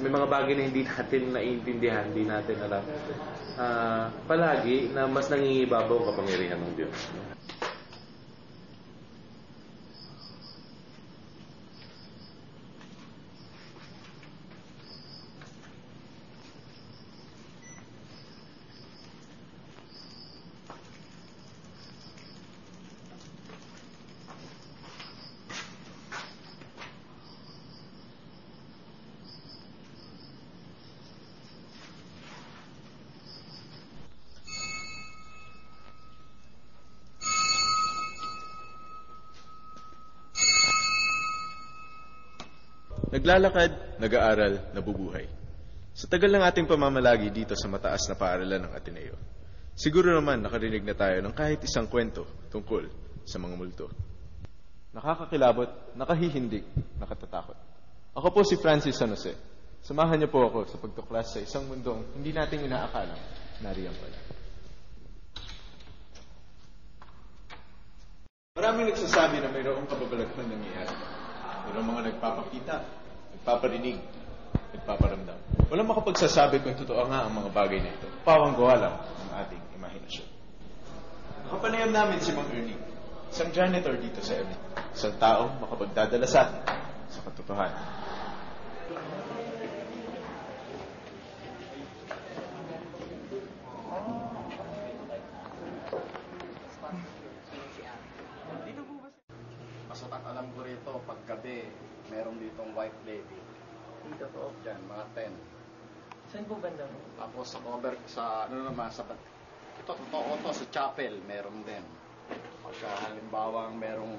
May mga bagay na hindi natin naiintindihan, hindi natin alam. Palagi na mas nangingibabaw ang kapangyarihan ng Diyos. No? Naglalakad, nag-aaral, nabubuhay. Sa tagal ng ating pamamalagi dito sa mataas na paaralan ng Ateneo, siguro naman nakarinig na tayo ng kahit isang kwento tungkol sa mga multo. Nakakakilabot, nakahihindig, nakatatakot. Ako po si Francis San Jose. Samahan niyo po ako sa pagtuklas sa isang mundong hindi natin inaakalang nariyan pala. Maraming nagsasabi na mayroong kababalaghan nangyayari. Mayroong mga nagpapakita, nagpaparinig, nagpaparamdam. Walang makapagsasabi kung totoo nga ang mga bagay na ito. Pawang gawa lang ng ating imahinasyon. Nakapanayam namin si Mang Ernie, isang janitor dito sa Emin. Isang taong makapagdadala sa atin sa katotohanan. Ang alam ko rito, paggabi, meron ditong white lady. Dito po. Diyan, mga 10. Saan po banda mo? Tapos sa cover, sa ano naman, sa ito, totoo to, sa chapel, meron din. Pagka halimbawa, merong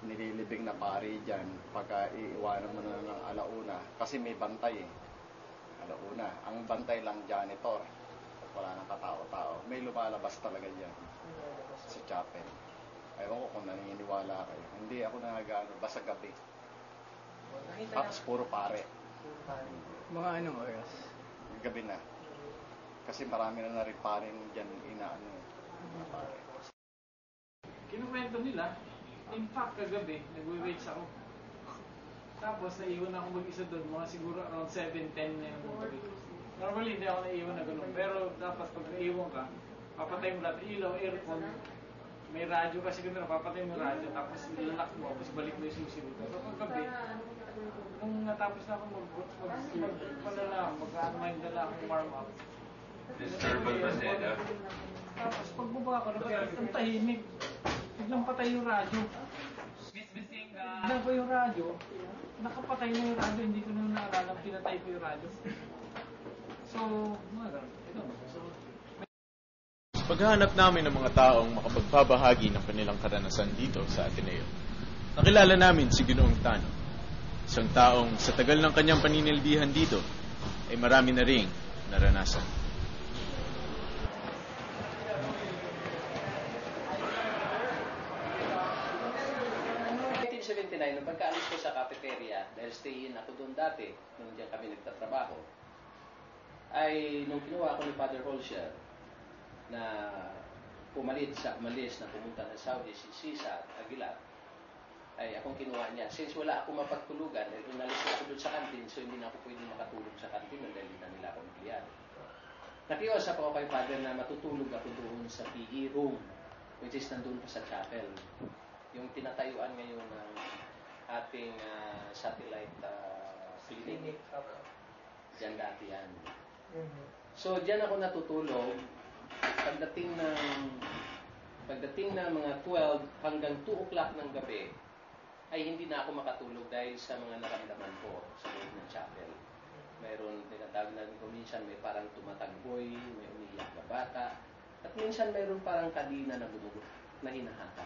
nililibing na pari dyan, pagka iiwanan mo na ng alauna, kasi may bantay eh. Alauna. Ang bantay lang janitor. Pag wala nang katao-tao, may lumalabas talaga dyan sa chapel. Ewan ko kung naniniwala kayo. Hindi ako nagano, basta gabi. Tapos puro pare. Mga anong oras? Gabi na. Kasi marami na rin pare dyan inaano. Pare. Kinukwento nila, in fact, kagabi, nagwe-wait ako. Tapos, naiwan ako mag-isa doon, mga siguro around 7:10 na yung gabi. Normally, hindi ako naiwan na ganun. Pero, dapat pag naiwan ka, papatay mo lahat ilaw, aircon, may radyo kasi kami napapatay mo yung radyo, tapos ilalak mo, tapos balik mo yung susi mo. So, paggabi, nung natapos na ako mag-unwind na lang akong warm up. Disturbance ba siya? Tapos pagbaba ko, ang tahimik. Biglang patay yung radyo. Biglang ko yung radyo, nakapatay na yung radyo, hindi ko na naalala, pinatay ko yung radyo. So, mga ganun. Paghahanap namin ng mga taong makapagbabahagi ng kanilang karanasan dito sa Ateneo, nakilala namin si Ginoong Tano, isang taong sa tagal ng kanyang paninilbihan dito ay marami na ring naranasan. Nung pagkaalis ko sa cafeteria, dahil stay-in ako doon dati, nung diyan kami nagtatrabaho, ay nung kinuha ko ni Father Holscher na umalis na pumunta sa Saudi, si Sisa Aguilar, ay akong kinuha niya. Since wala akong mapagtulugan, dahil unalis ako doon sa kantin, so hindi na ako pwedeng makatulog sa kantin dahil hindi na nila akong empleyado. Nakiusap ako kay Father na matutulog ako doon sa PE room, which is nandun pa sa chapel. Yung tinatayuan ngayon ng ating satellite clinic. Diyan dati yan. So, diyan ako natutulog. Pagdating ng mga 12 hanggang 2 o'clock ng gabi, ay hindi na ako makatulog dahil sa mga naramdaman ko sa loob ng chapel. Mayroon, tinatawag natin kung minsan may parang tumatagboy, may umiiyak na bata, at minsan mayroon parang kadina na bumubuhat na hinahata.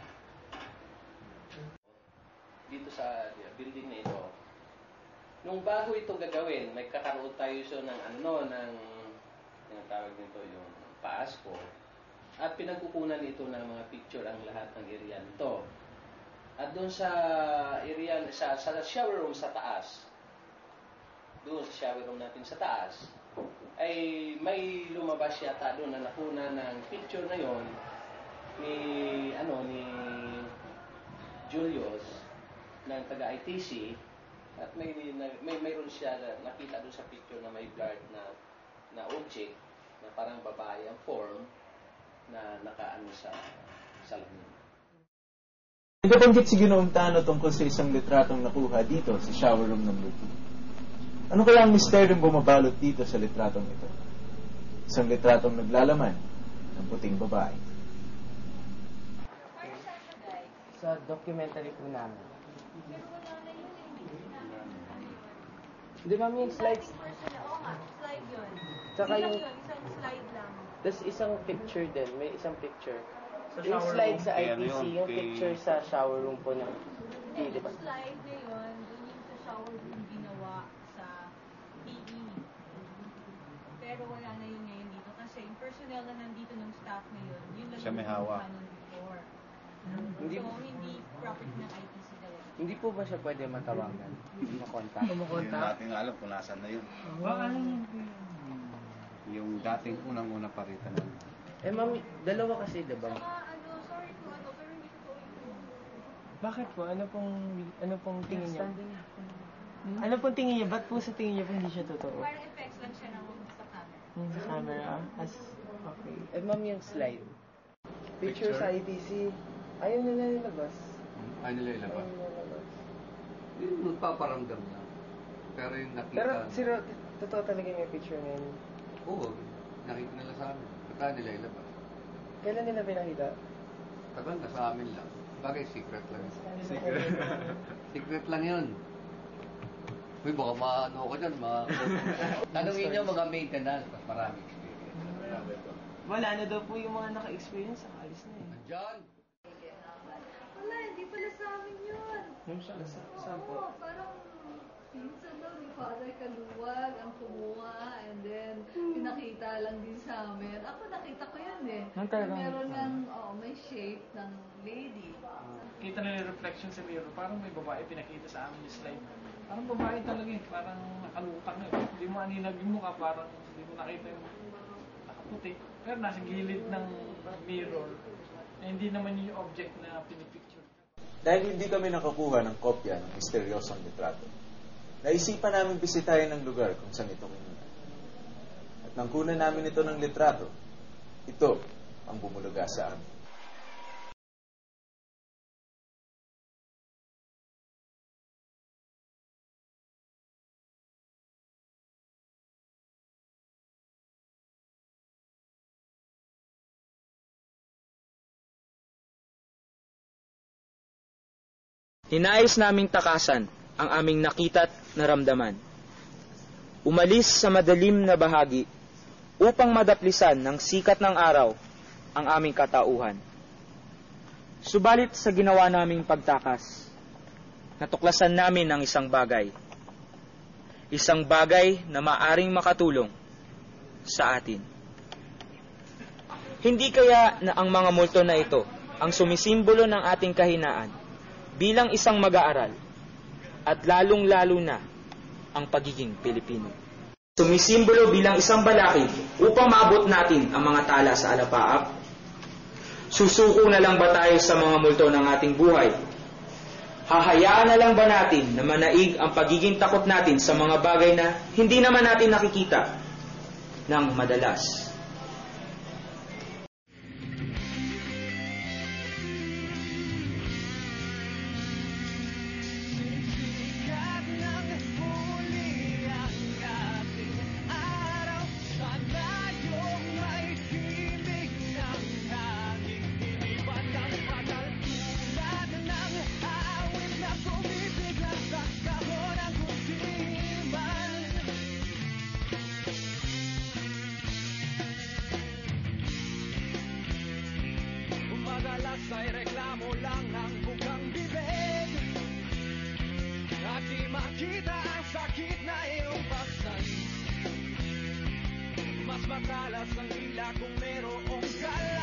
Dito sa building na ito, nung bago ito gagawin, may kakaroon tayo ng tawag nito yung paasko, at pinagkukunan ito ng mga picture ang lahat ng area nito. At doon sa area, sa shower room sa taas, doon sa shower room natin sa taas, ay may lumabas yata doon na nakuna ng picture na yon ni Julius ng taga-ITC, At mayroon siya nakita doon sa picture na may guard na object na parang babae ang form na nakaano sa salamin. Nagbabanggit si Ginoong Tano tungkol sa isang litratong nakuha dito sa shower room ng Lupi. Ano kaya ang misteryong bumabalot dito sa litratong ito? Isang litratong naglalaman ng puting babae. Sa documentary po namin. Hindi, ma'am, yung slides. Oo nga, slide yun. Tsaka Hindi lang yung- yun, isang slide lang. Tapos isang picture din. May isang picture. Sa Yung shower slide room, sa kay ano ITC, yun, yung kay- picture sa shower room po ng Hindi, di ba? yung slide na yun, dun yung sa shower room ginawa sa PE. Pero wala na yun ngayon dito kasi yung personnel na nandito ng staff ngayon, yun lang Siya may yung hawak. kinuha nun before. Hindi- So, hindi property ng ITC talaga. Hindi po ba siya pwede matawagan? Makontak? Hindi natin alam kung nasan na yun. Yung dating unang-una pa rin na. Eh, ma'am, dalawa kasi, di ba? Saka, sorry kung pero hindi totoo yun. Bakit po? Ano pong tingin niyo? Ano pong tingin niyo? Ba't po sa tingin niyo po hindi siya totoo? Parang effects lang siya ng sa camera. Yung sa camera? Okay. Eh, ma'am, yung slide. Picture sa ITC. Ayaw nila nilabas. Ano nila ilabas? Ayaw nila nilabas. Yung magpaparamdam lang. Pero yung nakita... Pero, totoo talaga yung picture na yun. Oo, nakita nila sa amin. Kaya nila ilabas. Kailan nila pinakita? Tagal na sa amin lang. Bagay, secret lang. Secret lang yun. Uy, baka maano ka dyan, Tanungin nyo mga maintenance, mas maraming experience. Wala na daw po yung mga naka-experience sa alis na eh. Diyan! Wala, hindi pala sa amin yun. Saan po? Oo, parang pinsan daw ni Father Kaluwag ang kumuha and then pinakita lang din sa amin. Ako nakita ko yan eh. Ang talagang- Meron ng, may shape ng lady. Kita na yung reflection sa mirror, parang may babae pinakita sa amin yung slide. Parang babae talaga eh, parang nakalutang eh. Hindi mo aninag yung mukha, parang hindi mo nakita yung nakaputi. Pero nasa gilid ng mirror, eh, hindi naman yung object na pinipicture. Dahil hindi kami nakakuha ng kopya ng misteryosong litrato, naisipan namin bisitahin ang lugar kung saan ito kinuha. At nang kunan namin ito ng litrato, ito ang bumulaga sa amin. Ninais naming takasan ang aming nakita't naramdaman. Umalis sa madilim na bahagi upang madaplisan ng sikat ng araw ang aming katauhan. Subalit sa ginawa naming pagtakas, natuklasan namin ang isang bagay. Isang bagay na maaring makatulong sa atin. Hindi kaya na ang mga multo na ito ang sumisimbolo ng ating kahinaan bilang isang mag-aaral at lalong-lalo na ang pagiging Pilipino. Sumisimbolo bilang isang balakid upang maabot natin ang mga tala sa alapaap. Susuko na lang ba tayo sa mga multo ng ating buhay? Hahayaan na lang ba natin na manaig ang pagiging takot natin sa mga bagay na hindi naman natin nakikita ng madalas? Ay reklamo lang ang bukang bibig at di makita ang sakit na iyong paksan. Mas matalas ang dila kung merong gala.